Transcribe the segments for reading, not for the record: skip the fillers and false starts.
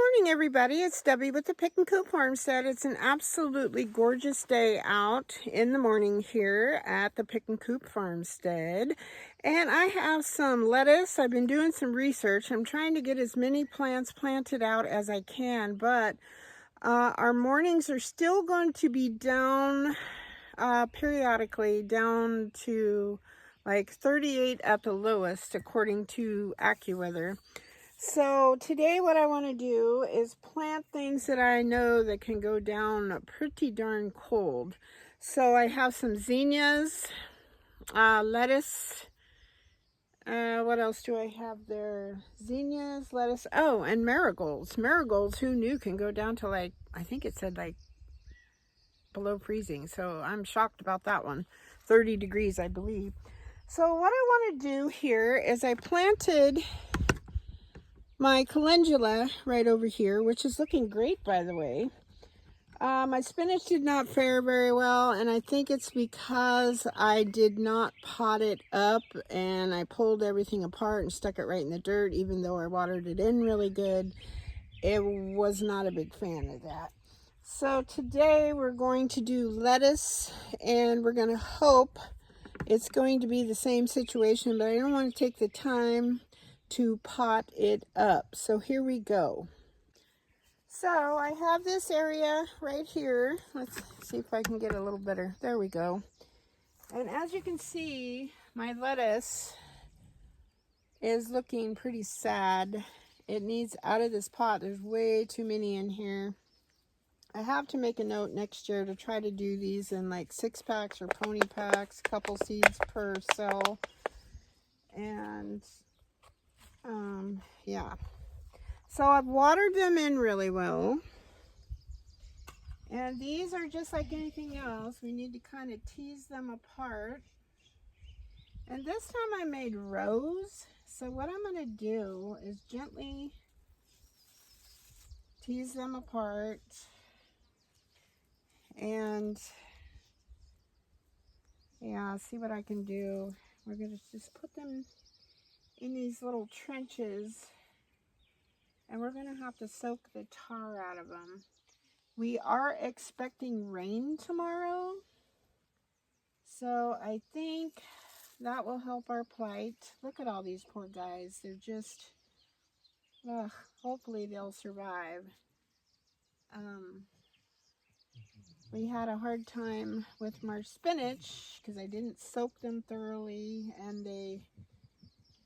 morning, everybody. It's Debbie with the Pickin Coop Farmstead. It's an absolutely gorgeous day out in the morning here at the Pickin Coop Farmstead. And I have some lettuce. I've been doing some research. I'm trying to get as many plants planted out as I can, but our mornings are still going to be down periodically, down to like 38 at the lowest, according to AccuWeather. So today what I want to do is plant things that I know that can go down pretty darn cold. So I have some zinnias, lettuce, what else do I have there? Zinnias, lettuce, oh, and marigolds. Marigolds, who knew, can go down to like, I think it said like below freezing. So I'm shocked about that one. 30 degrees, I believe. So what I want to do here is I planted my calendula right over here, which is looking great, by the way. My spinach did not fare very well, and I think it's because I did not pot it up and I pulled everything apart and stuck it right in the dirt. Even though I watered it in really good, it was not a big fan of that. So today we're going to do lettuce, and we're going to hope it's going to be the same situation, but I don't want to take the time to pot it up. So here we go. So I have this area right here. Let's see if I can get a little better. There we go. And as you can see, my lettuce is looking pretty sad. It needs out of this pot. There's way too many in here. I have to make a note next year to try to do these in like 6-packs or pony packs, couple seeds per cell. And yeah. So I've watered them in really well. And these are just like anything else. We need to kind of tease them apart. And this time I made rows. So what I'm going to do is gently tease them apart. And yeah, see what I can do. We're going to just put them in these little trenches. And we're going to have to soak the tar out of them. We are expecting rain tomorrow. So I think that will help our plight. Look at all these poor guys. They're just, hopefully they'll survive. We had a hard time with my spinach because I didn't soak them thoroughly, and they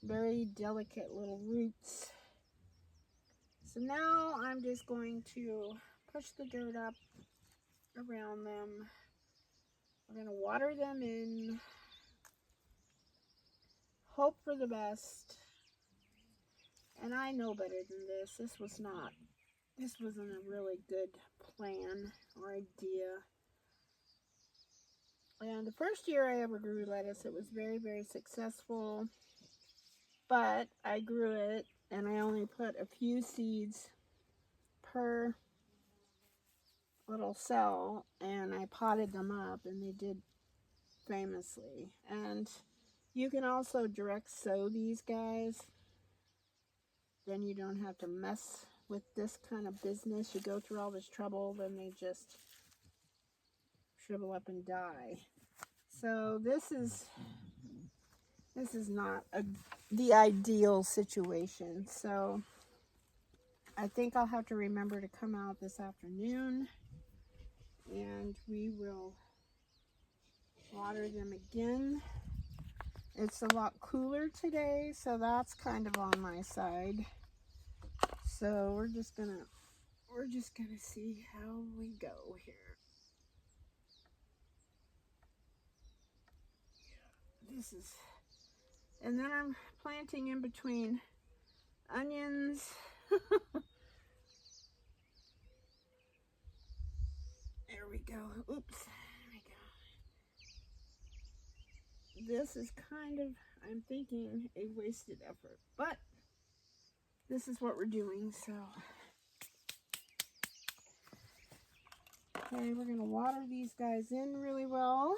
very delicate little roots. So now I'm just going to push the dirt up around them. We're going to water them in, hope for the best. And I know better than this. This wasn't a really good plan or idea. And the first year I ever grew lettuce, it was very, very successful. But I grew it, and I only put a few seeds per little cell, and I potted them up, and they did famously. And you can also direct sow these guys. Then you don't have to mess with this kind of business. You go through all this trouble, then they just shrivel up and die. So this is not the ideal situation. So I think I'll have to remember to come out this afternoon, and we will water them again. It's a lot cooler today, so that's kind of on my side. So we're just gonna see how we go here. And then I'm planting in between onions. There we go. Oops. There we go. This is kind of, I'm thinking, a wasted effort, but this is what we're doing, so. Okay, we're gonna water these guys in really well.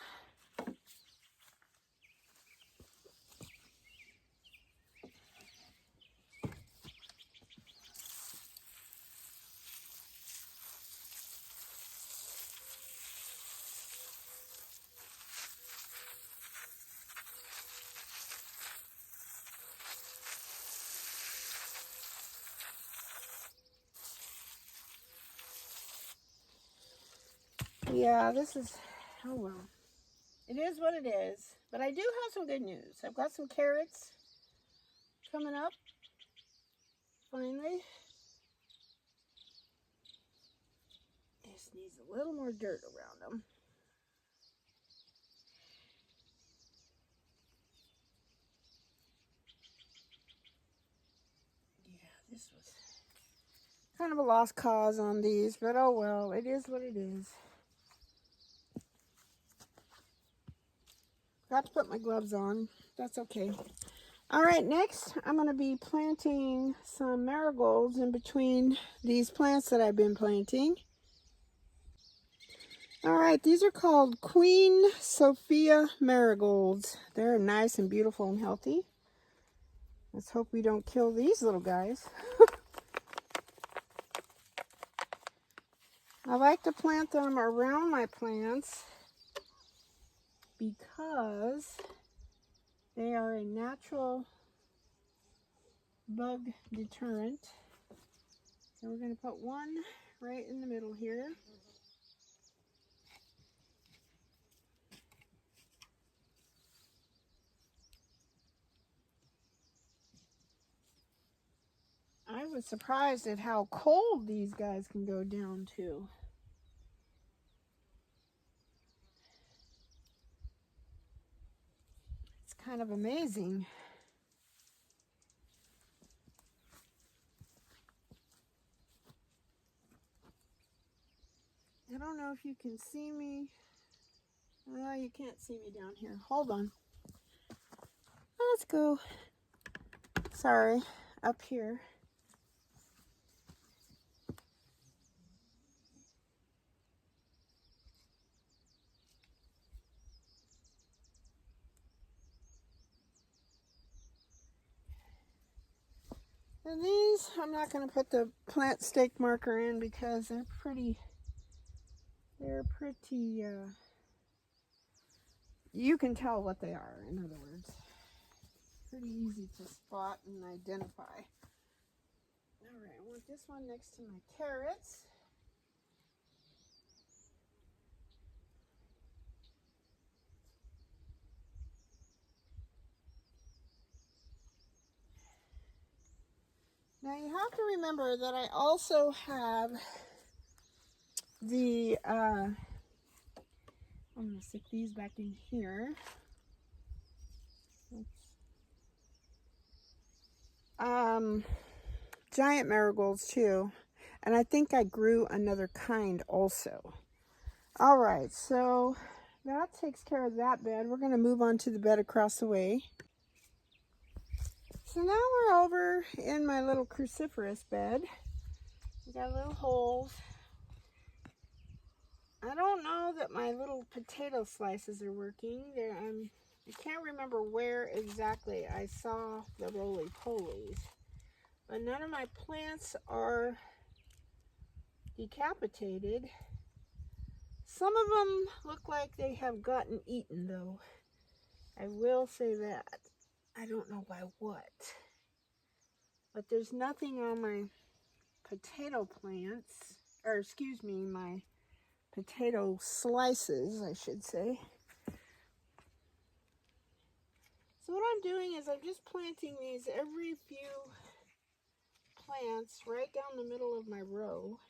Yeah, this is, oh well. It is what it is. But I do have some good news. I've got some carrots coming up, finally. Just needs a little more dirt around them. Yeah, this was kind of a lost cause on these, but oh well, it is what it is. Got to put my gloves on. That's okay. All right, next I'm going to be planting some marigolds in between these plants that I've been planting. All right, these are called Queen Sophia marigolds. They're nice and beautiful and healthy. Let's hope we don't kill these little guys. I like to plant them around my plants because they are a natural bug deterrent. So we're going to put one right in the middle here. I was surprised at how cold these guys can go down to. It's kind of amazing. I don't know if you can see me. Oh, you can't see me down here. Hold on. Let's go. Sorry, up here. And these, I'm not going to put the plant stake marker in because they're pretty, you can tell what they are, in other words. Pretty easy to spot and identify. All right, I want this one next to my carrots. Now you have to remember that I also have the, I'm going to stick these back in here. Giant marigolds too. And I think I grew another kind also. All right, so that takes care of that bed. We're going to move on to the bed across the way. So now we're over in my little cruciferous bed. We got little holes. I don't know that my little potato slices are working. I can't remember where exactly I saw the roly-polies. But none of my plants are decapitated. Some of them look like they have gotten eaten though. I will say that. I don't know by what. But there's nothing on my potato plants, or excuse me, my potato slices, I should say. So what I'm doing is I'm just planting these every few plants right down the middle of my row.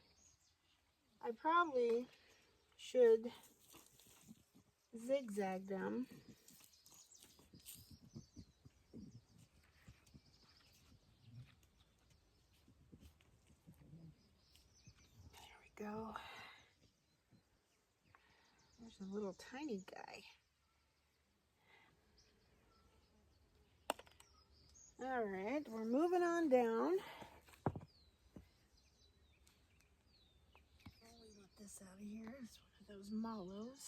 I probably should zigzag them. There we go. There's a little tiny guy. All right, we're moving on down. We want this out of here. It's one of those mallows.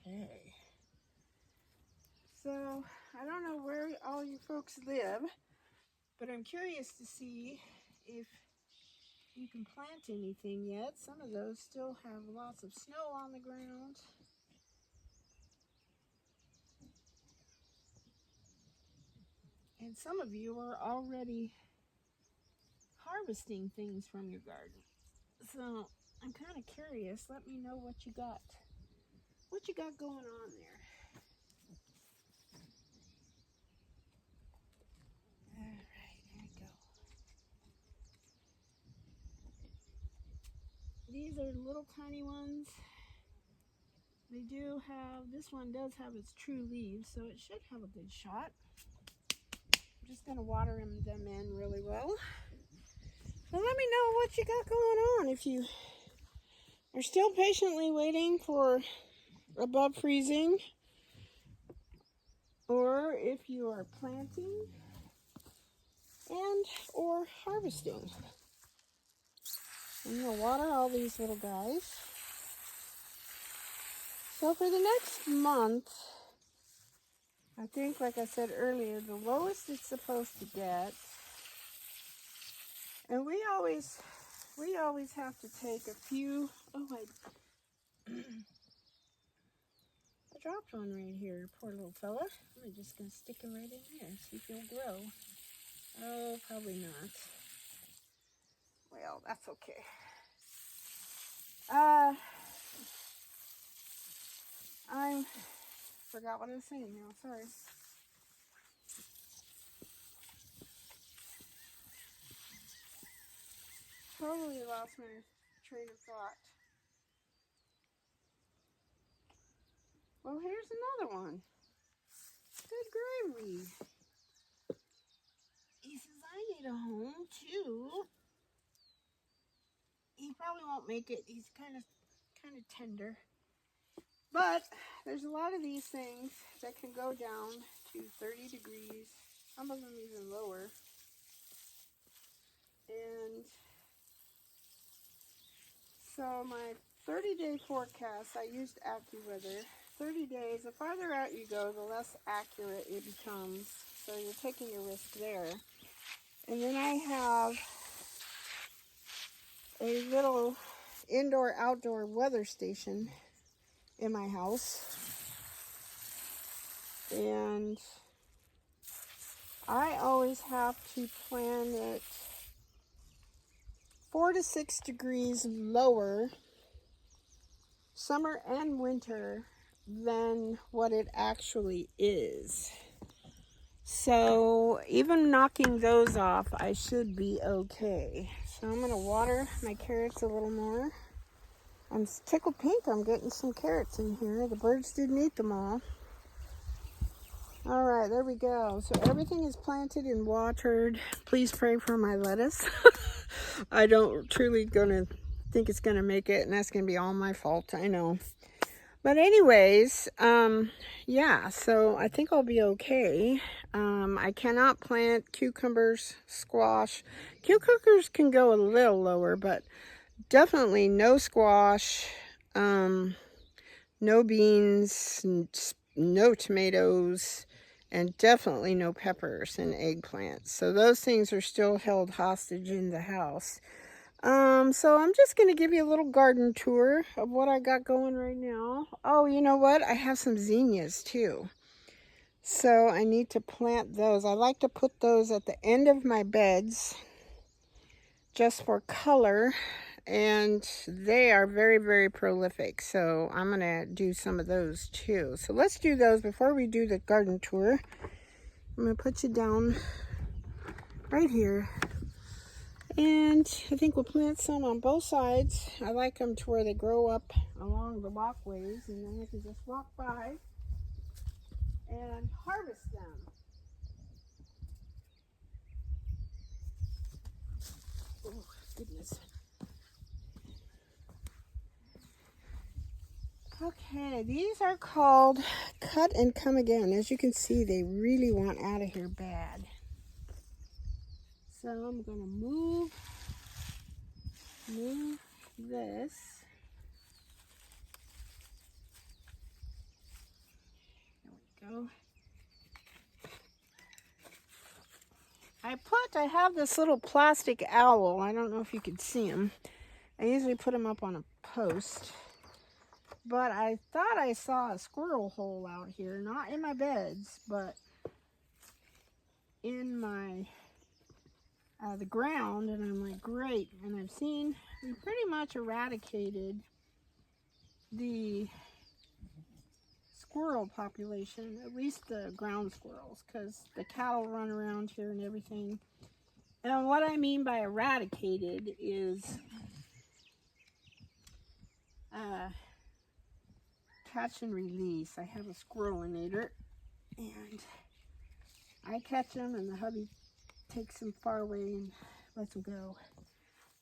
Okay. So, I don't know where all you folks live, but I'm curious to see if you can plant anything yet. Some of those still have lots of snow on the ground. And some of you are already harvesting things from your garden. So I'm kind of curious. Let me know what you got. What you got going on there? All right, here we go. These are little tiny ones. They do have, this one does have its true leaves, so it should have a good shot. I'm just going to water them in really well. So let me know what you got going on. If you are still patiently waiting for above freezing, or if you are planting and or harvesting. I'm going to water all these little guys. So for the next month, I think, like I said earlier, the lowest it's supposed to get, and we always have to take a few. Oh, I dropped one right here, poor little fella. I'm just gonna stick him right in there, see if he'll grow. Oh, probably not. Well, that's okay. I forgot what I was saying now. Sorry. Totally lost my train of thought. Well, here's another one. Good gravy. He says, I need a home too. He probably won't make it. He's kind of tender. But there's a lot of these things that can go down to 30 degrees. Some of them even lower. And so my 30-day forecast, I used AccuWeather. 30 days, the farther out you go, the less accurate it becomes. So you're taking a risk there. And then I have a little indoor-outdoor weather station in my house. And I always have to plan it 4 to 6 degrees lower, summer and winter, than what it actually is. So even knocking those off, I should be okay. So I'm going to water my carrots a little more. I'm tickled pink. I'm getting some carrots in here. The birds didn't eat them all. All right, there we go. So everything is planted and watered. Please pray for my lettuce. I don't truly gonna think it's gonna make it, and that's gonna be all my fault, I know. But anyways, yeah, so I think I'll be okay. I cannot plant cucumbers, squash. Cucumbers can go a little lower, but definitely no squash, no beans, no tomatoes, and definitely no peppers and eggplants. So those things are still held hostage in the house. So I'm just going to give you a little garden tour of what I got going right now. Oh, you know what? I have some zinnias too. So I need to plant those. I like to put those at the end of my beds just for color. And they are very, very prolific. So I'm going to do some of those too. So let's do those before we do the garden tour. I'm going to put you down right here. And I think we'll plant some on both sides. I like them to where they grow up along the walkways. And then I can just walk by and harvest them. Oh, goodness. Okay, these are called Cut and Come Again. As you can see, they really want out of here bad. So I'm going to move this. There we go. I I have this little plastic owl. I don't know if you could see him. I usually put him up on a post. But I thought I saw a squirrel hole out here, not in my beds, but in my the ground, and I'm like, great. And we pretty much eradicated the squirrel population, at least the ground squirrels, because the cattle run around here and everything. And what I mean by eradicated is catch and release. I have a squirrelinator, and I catch them, and the hubby takes them far away and lets them go.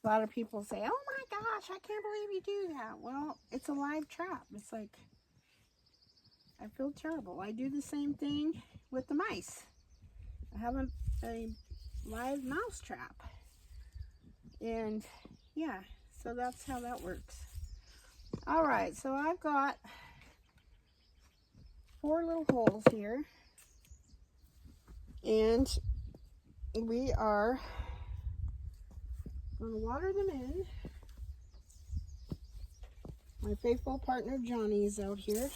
A lot of people say, oh my gosh, I can't believe you do that. Well, it's a live trap. It's like, I feel terrible. I do the same thing with the mice. I have a live mouse trap. And yeah, so that's how that works. All right, so I've got 4 little holes here. And we are going to water them in. My faithful partner Johnny is out here.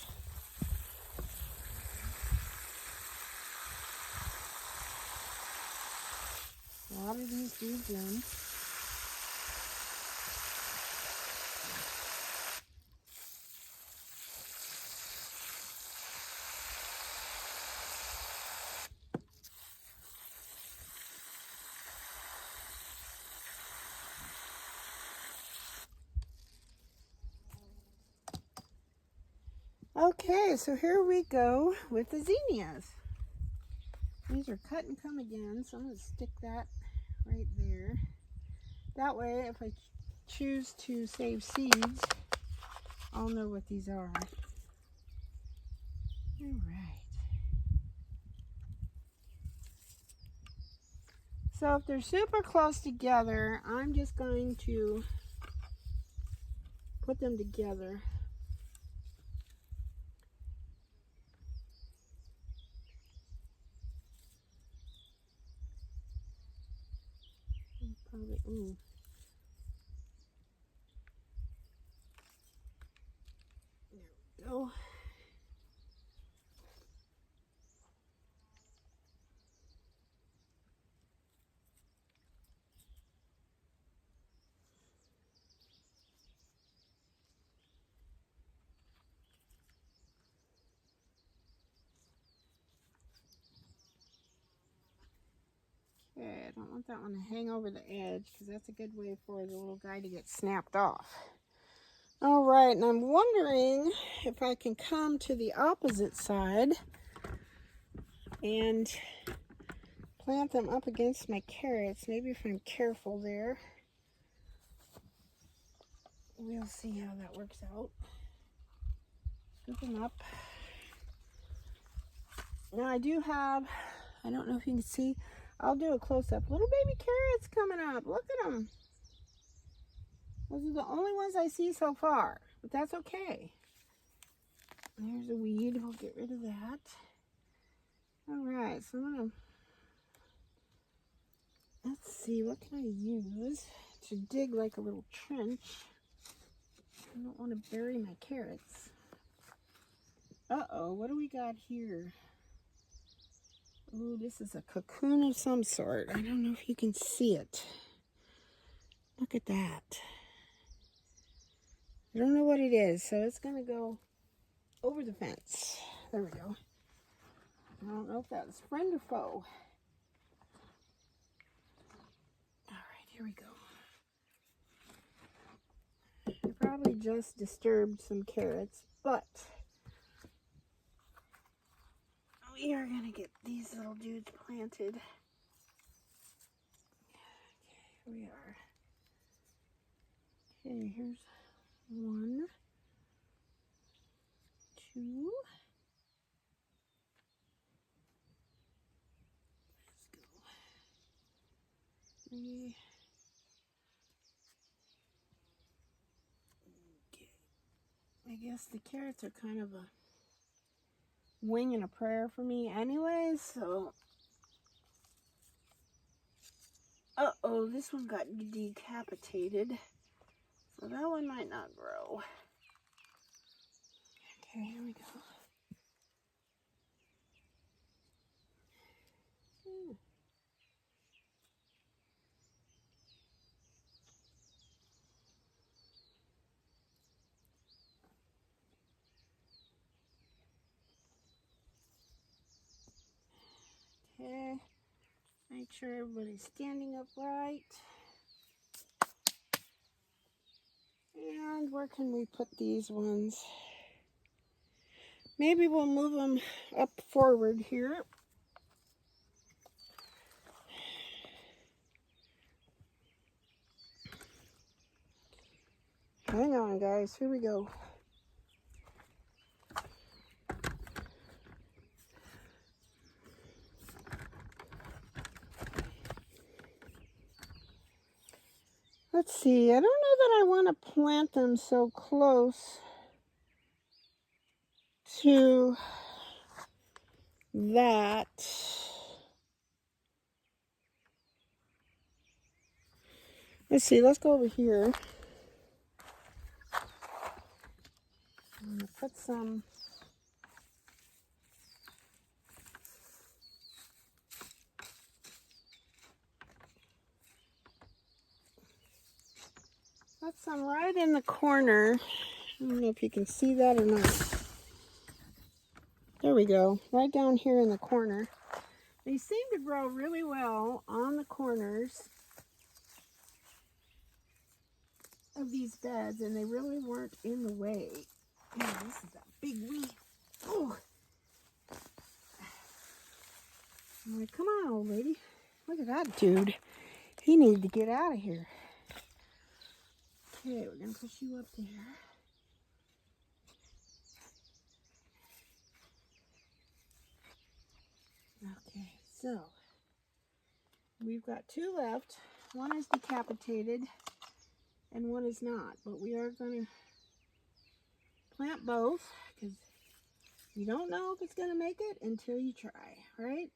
Water these dudes in. Okay, so here we go with the zinnias. These are cut and come again, so I'm going to stick that right there. That way, if I choose to save seeds, I'll know what these are. All right. So if they're super close together, I'm just going to put them together. Probably, There we go. Okay, I don't want that one to hang over the edge because that's a good way for the little guy to get snapped off. All right, and I'm wondering if I can come to the opposite side and plant them up against my carrots. Maybe if I'm careful there. We'll see how that works out. Scoop them up. Now I do have, I don't know if you can see, I'll do a close-up. Little baby carrots coming up. Look at them. Those are the only ones I see so far, but that's okay. There's a weed. We'll get rid of that. All right, so I'm gonna, let's see, what can I use to dig like a little trench? I don't want to bury my carrots. Uh-oh, what do we got here? Oh, this is a cocoon of some sort. I don't know if you can see it. Look at that. I don't know what it is, so it's going to go over the fence. There we go. I don't know if that's friend or foe. All right, here we go. I probably just disturbed some carrots, but we are going to get these little dudes planted. Okay, here we are. Okay, here's 1, 2. Let's go. 3. Okay. I guess the carrots are kind of a wing and a prayer for me anyways, so Uh-oh, this one got decapitated. So that one might not grow. Okay, here we go. Okay, make sure everybody's standing upright. And where can we put these ones? Maybe we'll move them up forward here. Hang on, guys. Here we go. Let's see. I don't know that I want to plant them so close to that. Let's see. Let's go over here. I'm going to put some. Put some right in the corner. I don't know if you can see that or not. There we go. Right down here in the corner. They seem to grow really well on the corners of these beds, and they really weren't in the way. Man, this is a big weed. Oh! I'm like, come on, old lady. Look at that dude. He needed to get out of here. Okay, we're going to push you up there. Okay, so we've got two left. One is decapitated and one is not. But we are going to plant both because you don't know if it's going to make it until you try, right?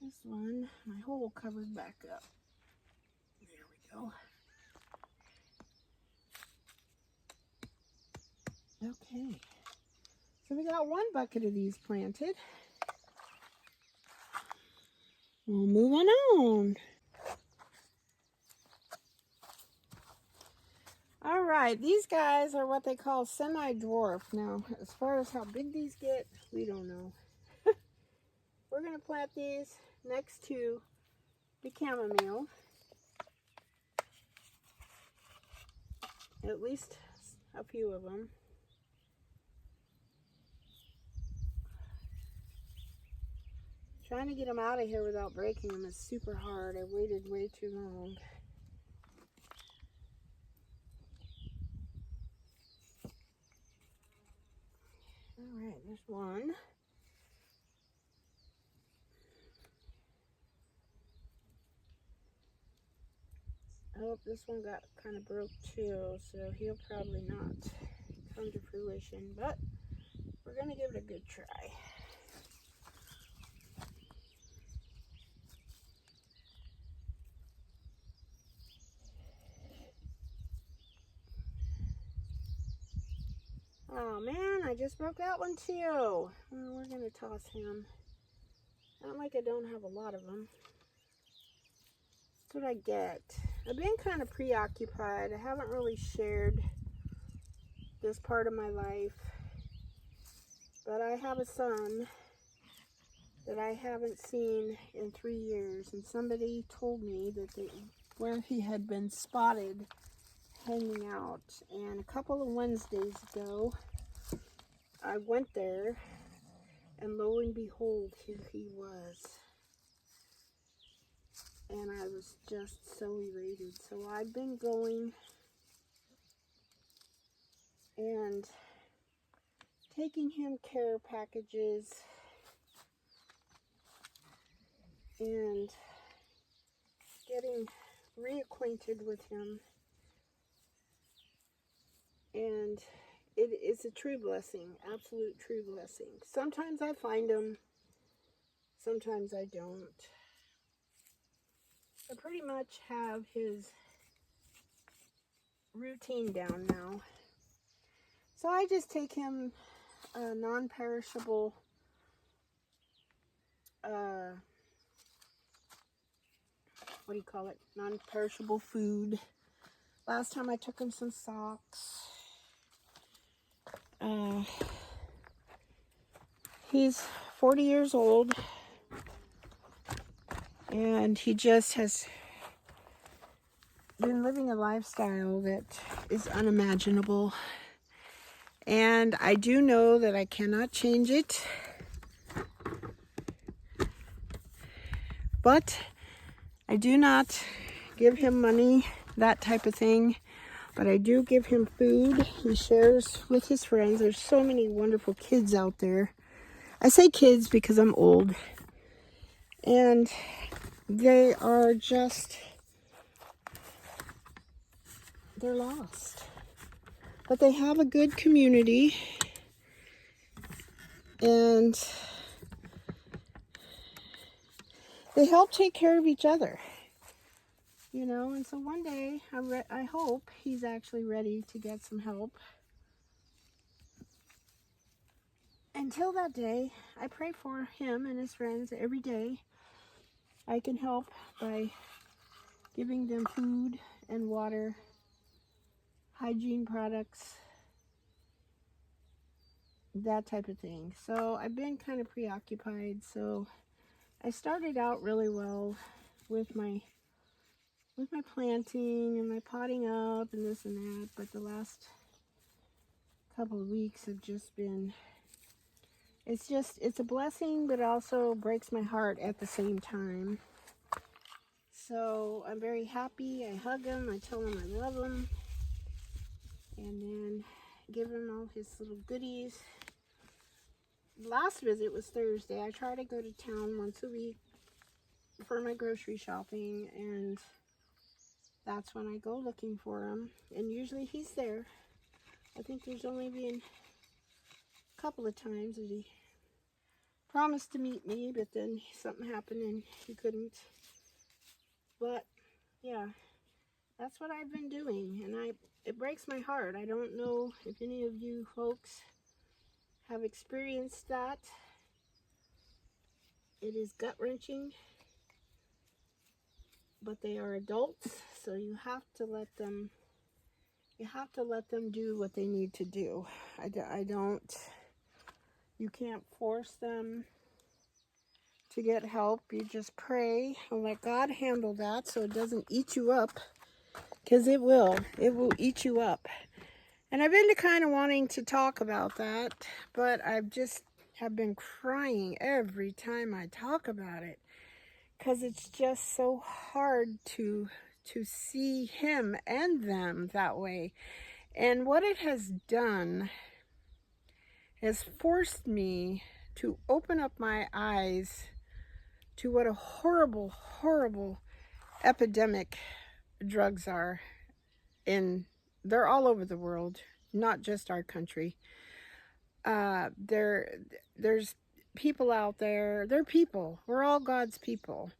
This one, my hole covered back up. There we go. Okay, so we got one bucket of these planted. We'll move on. All right, these guys are what they call semi-dwarf. Now, as far as how big these get, we don't know. We're going to plant these next to the chamomile. At least a few of them. Trying to get them out of here without breaking them is super hard. I waited way too long. All right, there's one. Oh, this one got kind of broke too, so he'll probably not come to fruition, but we're going to give it a good try. Oh man, I just broke that one too. Well, we're going to toss him. Not like I don't have a lot of them. That's what I get. I've been kind of preoccupied. I haven't really shared this part of my life. But I have a son that I haven't seen in 3 years. And somebody told me that where he had been spotted hanging out. And a couple of Wednesdays ago, I went there. And lo and behold, here he was. And I was just so elated. So I've been going and taking him care packages and getting reacquainted with him. And it is a true blessing, absolute true blessing. Sometimes I find him, sometimes I don't. I pretty much have his routine down now. So I just take him a non-perishable what do you call it? Non-perishable food. Last time I took him some socks. He's 40 years old, and he just has been living a lifestyle that is unimaginable. And I do know that I cannot change it. But I do not give him money, that type of thing. But I do give him food. He shares with his friends. There's so many wonderful kids out there. I say kids because I'm old. And they are just, they're lost. But they have a good community. And they help take care of each other. You know, and so one day, I hope he's actually ready to get some help. Until that day, I pray for him and his friends every day. I can help by giving them food and water, hygiene products, that type of thing. So I've been kind of preoccupied. So I started out really well with my planting and my potting up and this and that, but the last couple of weeks have just been, it's a blessing, but it also breaks my heart at the same time. So I'm very happy. I hug him, I tell him I love him, and then give him all his little goodies. Last visit was Thursday. I try to go to town once a week for my grocery shopping, and that's when I go looking for him, and usually he's there. I think there's only been a couple of times that he promised to meet me, but then something happened and he couldn't. But yeah, that's what I've been doing, and it breaks my heart. I don't know if any of you folks have experienced that. It is gut-wrenching, but they are adults, so you have to let them do what they need to do. You can't force them to get help. You just pray and let God handle that so it doesn't eat you up, because it will eat you up. And I've been kind of wanting to talk about that, but have been crying every time I talk about it, because it's just so hard to see him and them that way. And what it has done has forced me to open up my eyes to what a horrible, horrible epidemic drugs are. They're all over the world, not just our country. There's people out there. They're people. We're all God's people,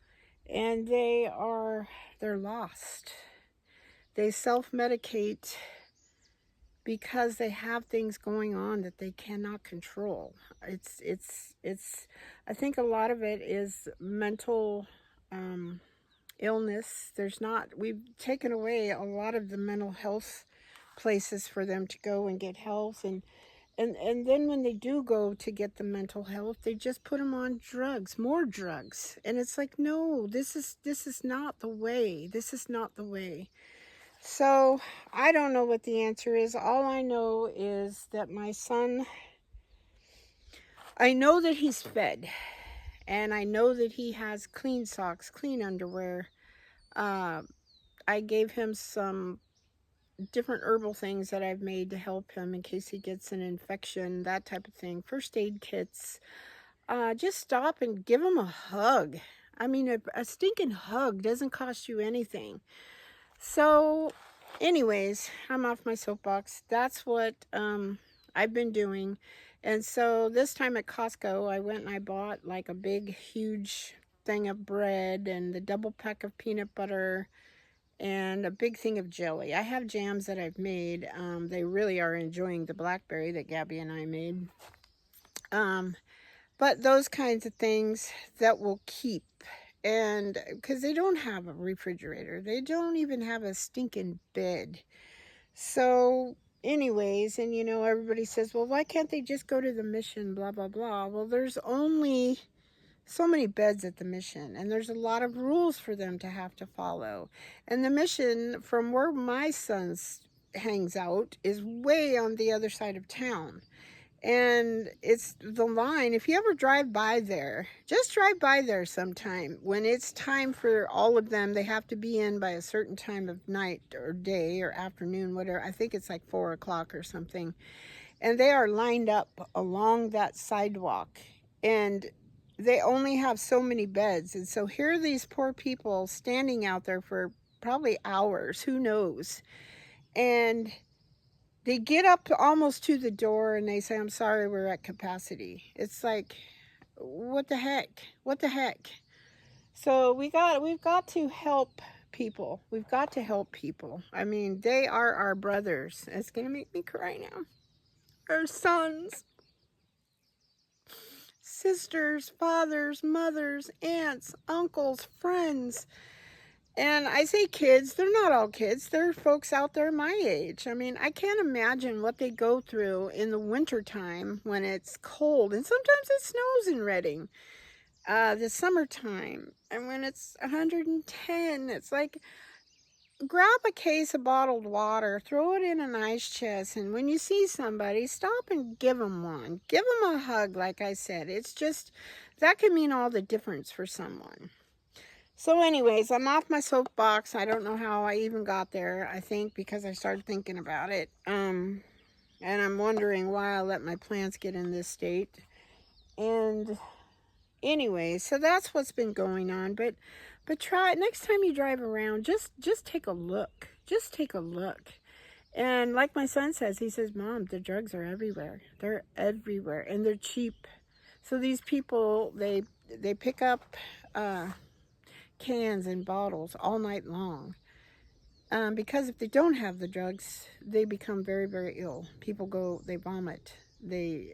and they're lost. They self-medicate because they have things going on that they cannot control. I think a lot of it is mental illness. We've taken away a lot of the mental health places for them to go and get health, and then when they do go to get the mental health, they just put them on drugs, more drugs. And it's like, no, this is not the way. This is not the way. So I don't know what the answer is. All I know is that my son, I know that he's fed, and I know that he has clean socks, clean underwear. I gave him some different herbal things that I've made to help him in case he gets an infection, that type of thing. First aid kits. Just stop and give him a hug. I mean, a stinking hug doesn't cost you anything. So anyways, I'm off my soapbox. That's what I've been doing. And so this time at Costco, I went and I bought like a big, huge thing of bread and the double pack of peanut butter and a big thing of jelly. I have jams that I've made. They really are enjoying the blackberry that Gabby and I made. But those kinds of things that will keep. And because they don't have a refrigerator, they don't even have a stinking bed. So, anyways, and everybody says, well, why can't they just go to the mission? Blah, blah, blah. Well, there's only so many beds at the mission, and there's a lot of rules for them to have to follow. And the mission, from where my son hangs out, is way on the other side of town. And it's the line. If you ever drive by there, just drive by there sometime. When it's time for all of them, they have to be in by a certain time of night or day or afternoon, whatever. I think it's like 4 o'clock or something. And they are lined up along that sidewalk. And they only have so many beds. And so here are these poor people standing out there for probably hours, who knows. And they get up almost to the door and they say, I'm sorry, we're at capacity. It's like, what the heck? What the heck? So we've got to help people. We've got to help people. I mean, they are our brothers. It's going to make me cry now. Our sons, sisters, fathers, mothers, aunts, uncles, friends. And I say kids, they're not all kids. There are folks out there my age. I mean, I can't imagine what they go through in the wintertime when it's cold. And sometimes it snows in Redding. The summertime. And when it's 110, it's like, grab a case of bottled water, throw it in an ice chest. And when you see somebody, stop and give them one. Give them a hug, like I said. It's just, that can mean all the difference for someone. So anyways, I'm off my soapbox. I don't know how I even got there. I think because I started thinking about it. And I'm wondering why I let my plants get in this state. And anyways, so that's what's been going on. But try it next time you drive around. Just take a look. Just take a look. And like my son says, he says, Mom, the drugs are everywhere. They're everywhere, and they're cheap. So these people, they pick up cans and bottles all night long, because if they don't have the drugs, they become very, very ill. People they vomit, they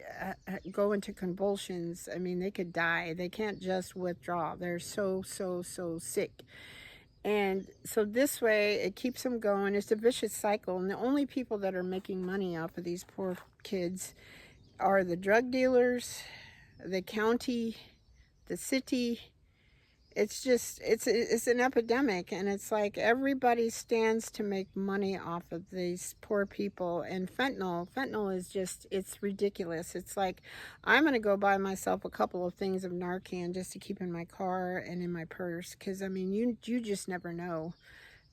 go into convulsions. I mean, they could die. They can't just withdraw. They're so sick. And so this way it keeps them going. It's a vicious cycle, and the only people that are making money off of these poor kids are the drug dealers, the county, the city. It's just, it's an epidemic, and it's like everybody stands to make money off of these poor people. And fentanyl is just, it's ridiculous. It's like, I'm going to go buy myself a couple of things of Narcan just to keep in my car and in my purse, because I mean, you just never know.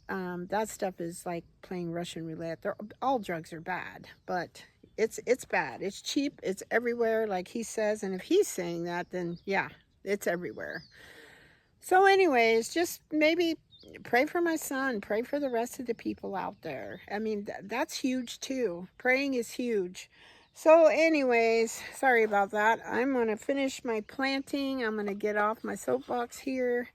That stuff is like playing Russian roulette. All drugs are bad, but it's bad. It's cheap. It's everywhere, like he says. And if he's saying that, then yeah, it's everywhere. So anyways, just maybe pray for my son. Pray for the rest of the people out there. I mean, that's huge too. Praying is huge. So anyways, sorry about that. I'm going to finish my planting. I'm going to get off my soapbox here.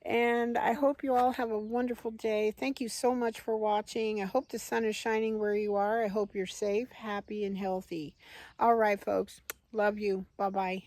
And I hope you all have a wonderful day. Thank you so much for watching. I hope the sun is shining where you are. I hope you're safe, happy, and healthy. All right, folks. Love you. Bye-bye.